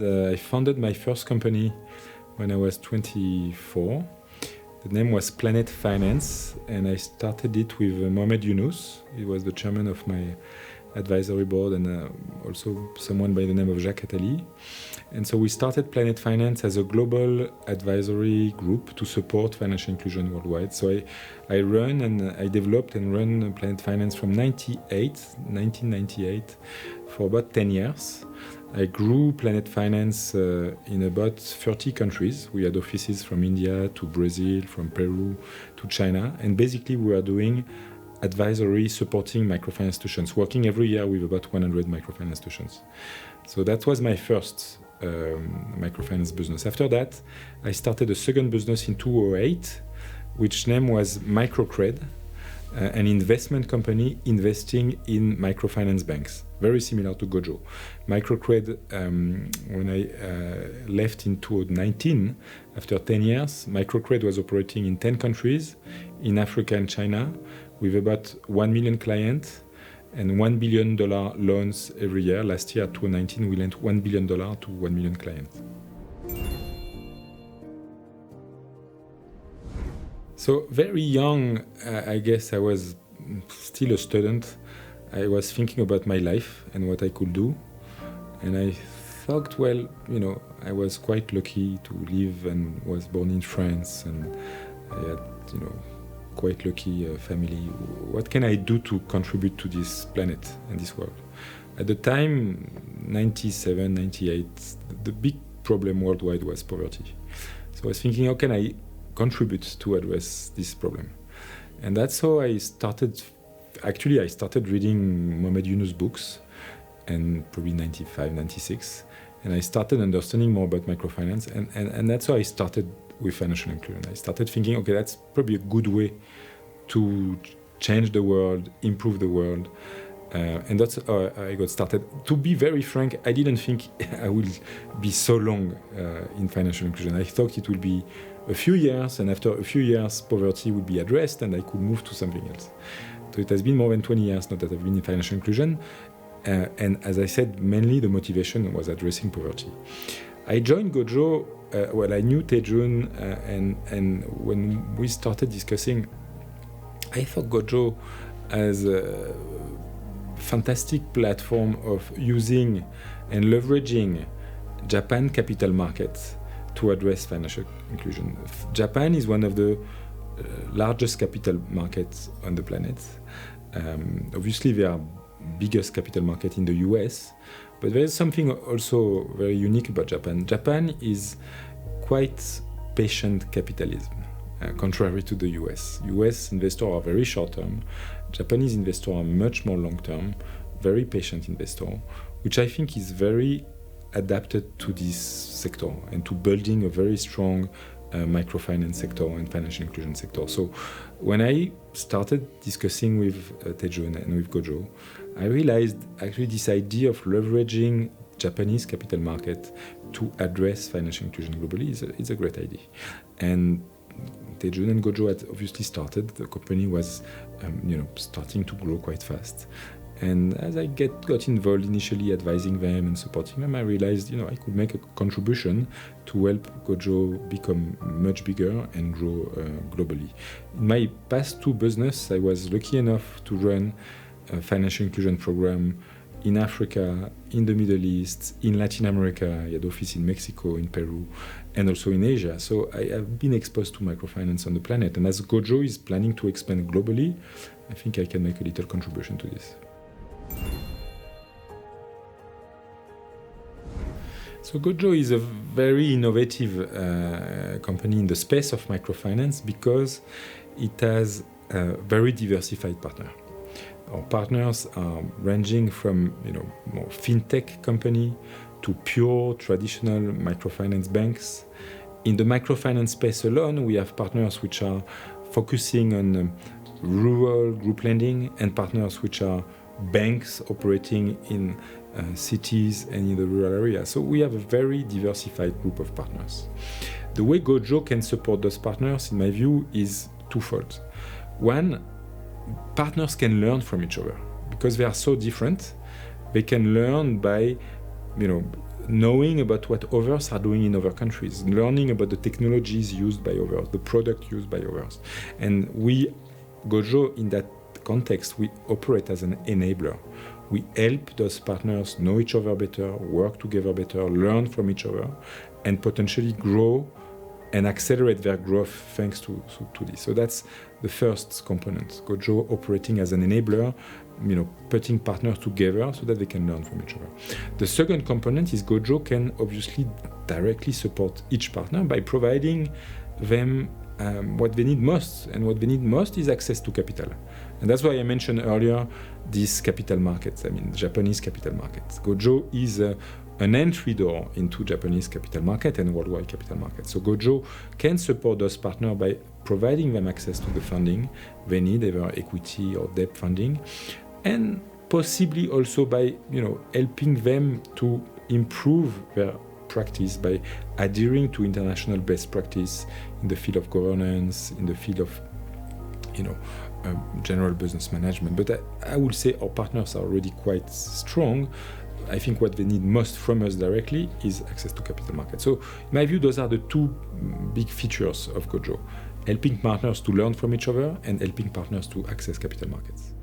I founded my first company when I was 24. The name was Planet Finance, and I started it with Mohamed Yunus. He was the chairman of my advisory board, and also someone by the name of Jacques Attali. And so we started Planet Finance as a global advisory group to support financial inclusion worldwide. So I run and I developed and run Planet Finance from 1998 for about 10 years. I grew Planet Finance in about 30 countries. We had offices from India to Brazil, from Peru to China. And basically we were doing advisory supporting microfinance institutions, working every year with about 100 microfinance institutions. So that was my first microfinance business. After that, I started a second business in 2008, which name was Microcred, an investment company investing in microfinance banks, very similar to Gojo. Microcred, when I left in 2019, after 10 years, Microcred was operating in 10 countries, in Africa and China, with about 1 million clients and $1 billion loans every year. Last year, 2019, we lent $1 billion to 1 million clients. So very young, I guess I was still a student. I was thinking about my life and what I could do. And I thought, well, I was quite lucky to live and was born in France, and I had, quite lucky family. What can I do to contribute to this planet and this world? At the time, 97, 98, the big problem worldwide was poverty. So I was thinking, how can I contribute to address this problem? And that's how I started. Actually, I started reading Mohamed Yunus' books, and probably 95, 96. And I started understanding more about microfinance. And that's how I started with financial inclusion. I started thinking, okay, that's probably a good way to change the world, improve the world. And that's how I got started. To be very frank, I didn't think I will be so long in financial inclusion. I thought it would be a few years, and after a few years, poverty would be addressed and I could move to something else. So it has been more than 20 years now that I've been in financial inclusion. And as I said, mainly the motivation was addressing poverty. I joined Gojo, I knew Taejun, and when we started discussing, I thought Gojo as a fantastic platform of using and leveraging Japan capital markets to address financial inclusion. Japan is one of the largest capital markets on the planet. Obviously, there are biggest capital market in the US, but there is something also very unique about Japan. Japan is quite patient capitalism, contrary to the US. US investors are very short-term. Japanese investors are much more long-term, very patient investor, which I think is very adapted to this sector and to building a very strong microfinance sector and financial inclusion sector. So when I started discussing with Taejun and with Gojo, I realized actually this idea of leveraging Japanese capital market to address financial inclusion globally is a great idea. And Taejun and Gojo had obviously started. The company was starting to grow quite fast. And as I got involved initially advising them and supporting them, I realized I could make a contribution to help Gojo become much bigger and grow globally. In my past two business, I was lucky enough to run a financial inclusion program in Africa, in the Middle East, in Latin America. I had office in Mexico, in Peru, and also in Asia. So I have been exposed to microfinance on the planet. And as Gojo is planning to expand globally, I think I can make a little contribution to this. So Gojo is a very innovative company in the space of microfinance because it has a very diversified partner. Our partners are ranging from more fintech company to pure traditional microfinance banks. In the microfinance space alone, we have partners which are focusing on rural group lending and partners which are banks operating in cities and in the rural area. So we have a very diversified group of partners. The way Gojo can support those partners, in my view, is twofold. One, partners can learn from each other because they are so different. They can learn by, knowing about what others are doing in other countries, learning about the technologies used by others, the product used by others. And we, Gojo, in that context, we operate as an enabler. We help those partners know each other better, work together better, learn from each other, and potentially grow and accelerate their growth thanks to this. So that's the first component. Gojo operating as an enabler, putting partners together so that they can learn from each other. The second component is Gojo can obviously directly support each partner by providing them what they need most. And what they need most is access to capital. And that's why I mentioned earlier these capital markets, Japanese capital markets. Gojo is an entry door into Japanese capital market and worldwide capital market. So Gojo can support those partners by providing them access to the funding they need, either equity or debt funding, and possibly also by helping them to improve their practice by adhering to international best practice in the field of governance, in the field of general business management. But I would say our partners are already quite strong. I think what they need most from us directly is access to capital markets. So in my view, those are the two big features of Gojo: helping partners to learn from each other and helping partners to access capital markets.